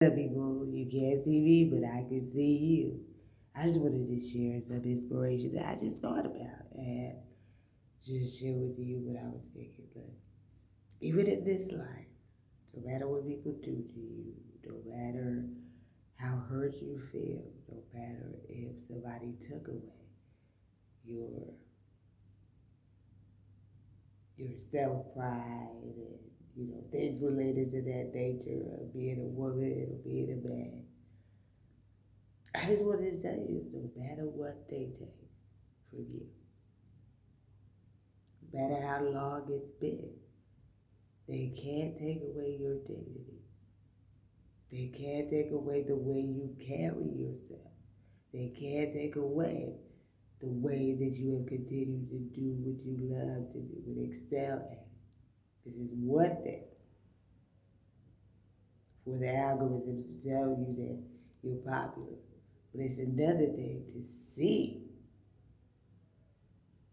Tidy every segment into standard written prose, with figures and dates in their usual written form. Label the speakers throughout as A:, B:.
A: People, you can't see me, but I can see you. I just wanted to share some inspiration that I just thought about and just share with you what I was thinking. Look, even in this life, no matter what people do to you, no matter how hurt you feel, no matter if somebody took away your your self pride and things related to that nature of being a woman or being a man. I just wanted to tell you, no matter what they take from you, no matter how long it's been, they can't take away your dignity. They can't take away the way you carry yourself. They can't take away the way that you have continued to do what you love to do and excel at. This is one thing for the algorithms to tell you that you're popular, but it's another thing to see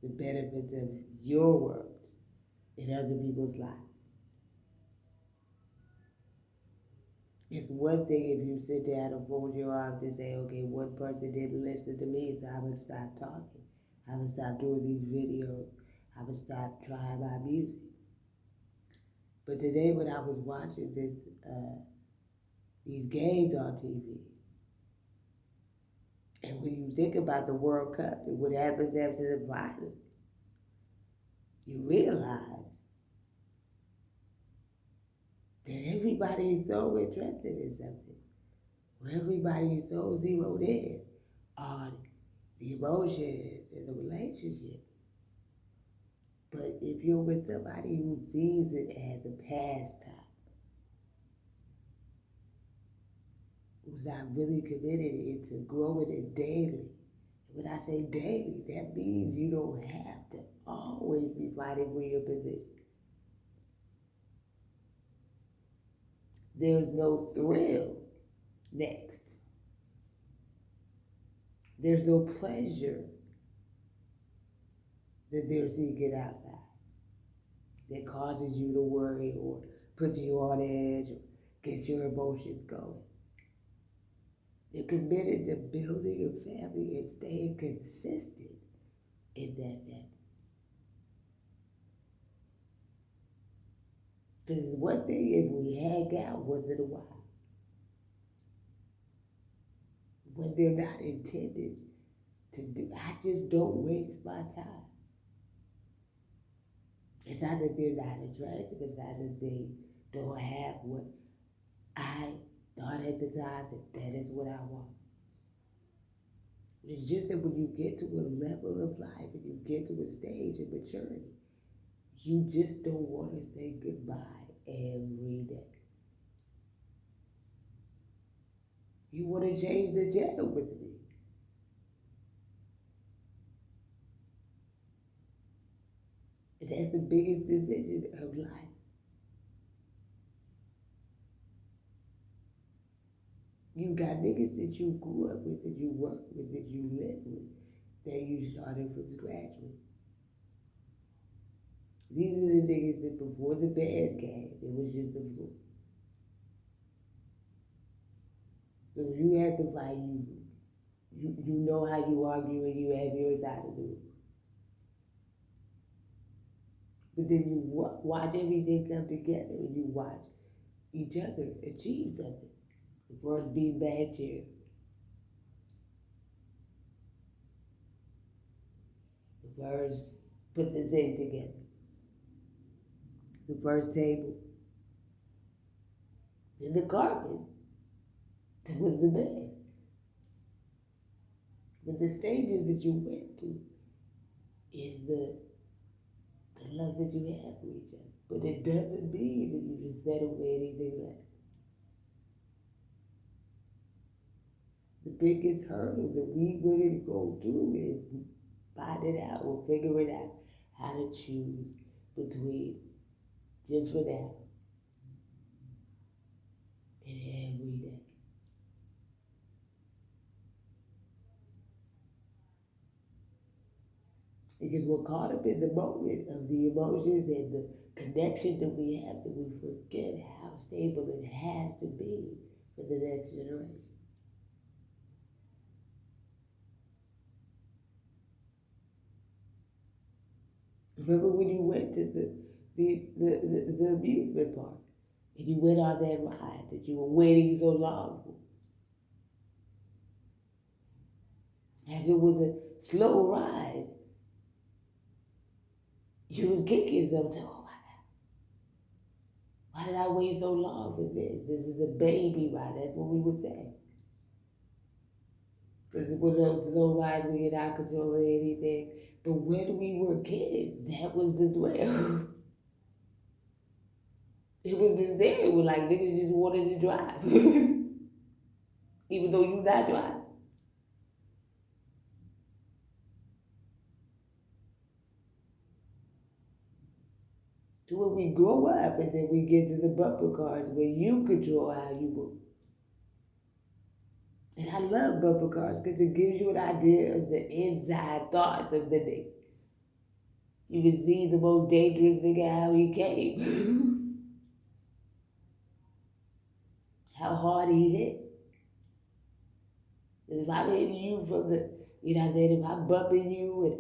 A: the benefits of your work in other people's lives. It's one thing if you sit down and fold your arms and say, okay, one person didn't listen to me, so I'm going to stop talking. I'm going to stop doing these videos. I'm going to stop trying my music. But today when I was watching these games on TV, and when you think about the World Cup and what happens after the final, you realize that everybody is so interested in something, where everybody is so zeroed in on the emotions and the relationship. But if you're with somebody who sees it as a pastime, who's not really committed into growing it daily, and when I say daily, that means you don't have to always be fighting for your position. There's no thrill next. There's no pleasure that they're seeking outside that causes you to worry or puts you on edge or gets your emotions going. They're committed to building a family and staying consistent in that manner. Because it's one thing if we hang out once in a while, when they're not intended to do, I just don't waste my time. It's not that they're not attractive, it's not that they don't have what I thought at the time that is what I want. It's just that when you get to a level of life and you get to a stage of maturity, you just don't want to say goodbye every day. You want to change the channel with it. And that's the biggest decision of life. You got niggas that you grew up with, that you worked with, that you lived with, that you started from scratch with. These are the niggas that before the band came, it was just the flu. So if you had to fight, you know how you argue and you have your side to do. But then you watch everything come together and you watch each other achieve something. The first being bad chair. The first put the zinc together. The first table. Then the carpet. That was the bed. But the stages that you went through is the love that you have for each other. But it doesn't mean that you should settle for anything less. The biggest hurdle that we women go through is finding out or figuring out how to choose between just for now and every day. Because we're caught up in the moment of the emotions and the connection that we have that we forget how stable it has to be for the next generation. Remember when you went to the amusement park and you went on that ride that you were waiting so long for? If it was a slow ride, you would kick yourself and say, oh my God, why did I wait so long for this? This is a baby ride. That's what we would say. Because it was a slow ride, we could not control anything. But when we were kids, that was the thrill. It was just there. It was like niggas just wanted to drive. Even though you not driving. To when we grow up and then we get to the bumper cars where you control how you move. And I love bumper cars because it gives you an idea of the inside thoughts of the nigga. You can see the most dangerous nigga how he came. How hard he hit. If I'm hitting you from the, you know what I'm saying, if I'm bumping you and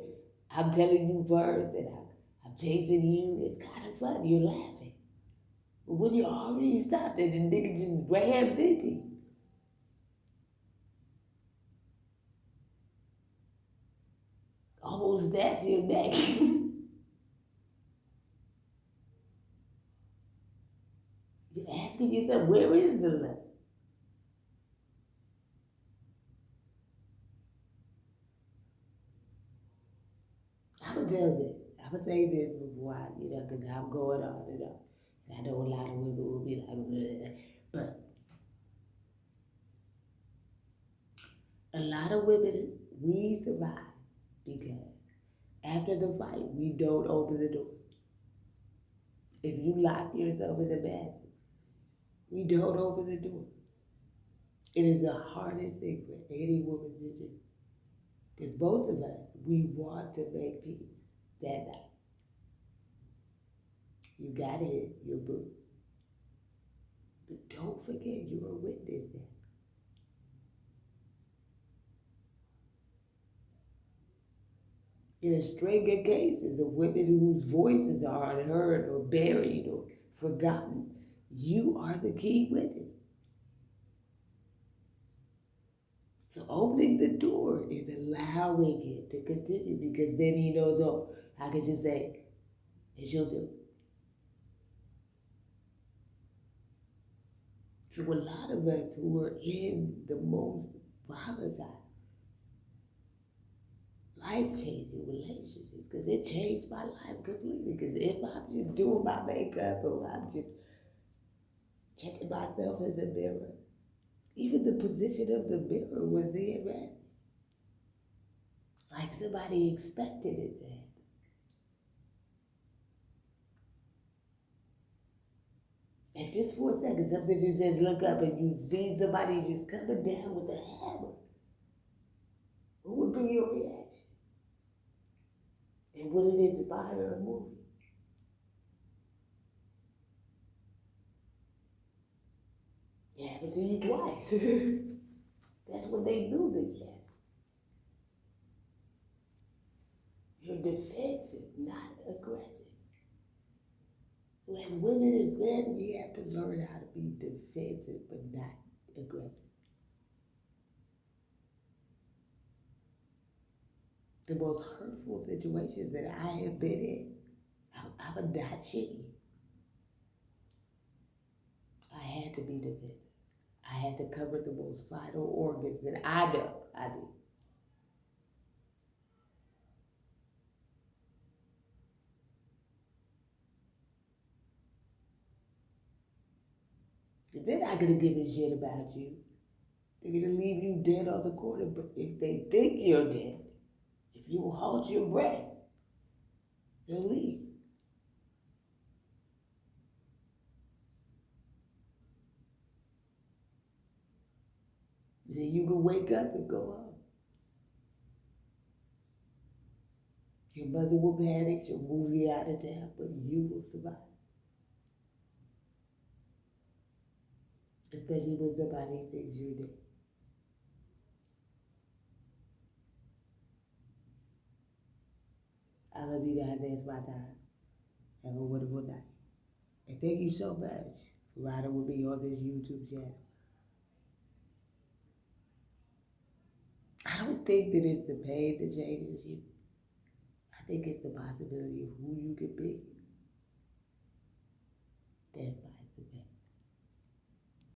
A: I'm telling you first and I'm chasing you, it's kind of fun. You're laughing. But when you already stopped and the nigga just rams into you, almost snaps your neck. You're asking yourself, where is the love? I'm gonna tell this. I'm gonna say this before I, because I'm going on and on. And I know a lot of women will be like, bleh. But a lot of women, we survive because after the fight, we don't open the door. If you lock yourself in the bathroom, we don't open the door. It is the hardest thing for any woman to do. Because both of us, we want to make peace that night. You got hit, you're bruised. But don't forget you're a witness there. In a string of cases of women whose voices are unheard or buried or forgotten, you are the key witness. So opening the door is allowing him to continue because then he knows, oh, I can just say, and she'll do. So a lot of us who are in the most volatile, life-changing relationships, because it changed my life completely. Because if I'm just doing my makeup or I'm just checking myself in the mirror, even the position of the mirror was the man. Like somebody expected it to happen. And just for a second, something just says look up and you see somebody just coming down with a hammer. What would be your reaction? And would it inspire a movie? It happened to you twice. That's when they knew the yes. You're defensive, not aggressive. So as women and men, we have to learn how to be defensive but not aggressive. The most hurtful situations that I have been in, I'm a not shitty. I had to be defensive. I had to cover the most vital organs that I know I do. They're not gonna give a shit about you. They're gonna leave you dead on the corner. But if they think you're dead, if you hold your breath, they'll leave. And then you can wake up and go home. Your mother will panic, she'll move you out of town, but you will survive. especially when somebody thinks you're dead. I love you guys. That's my time. Have a wonderful night. And thank you so much for riding with me on this YouTube channel. I don't think that it's the pain that changes you. I think it's the possibility of who you can be.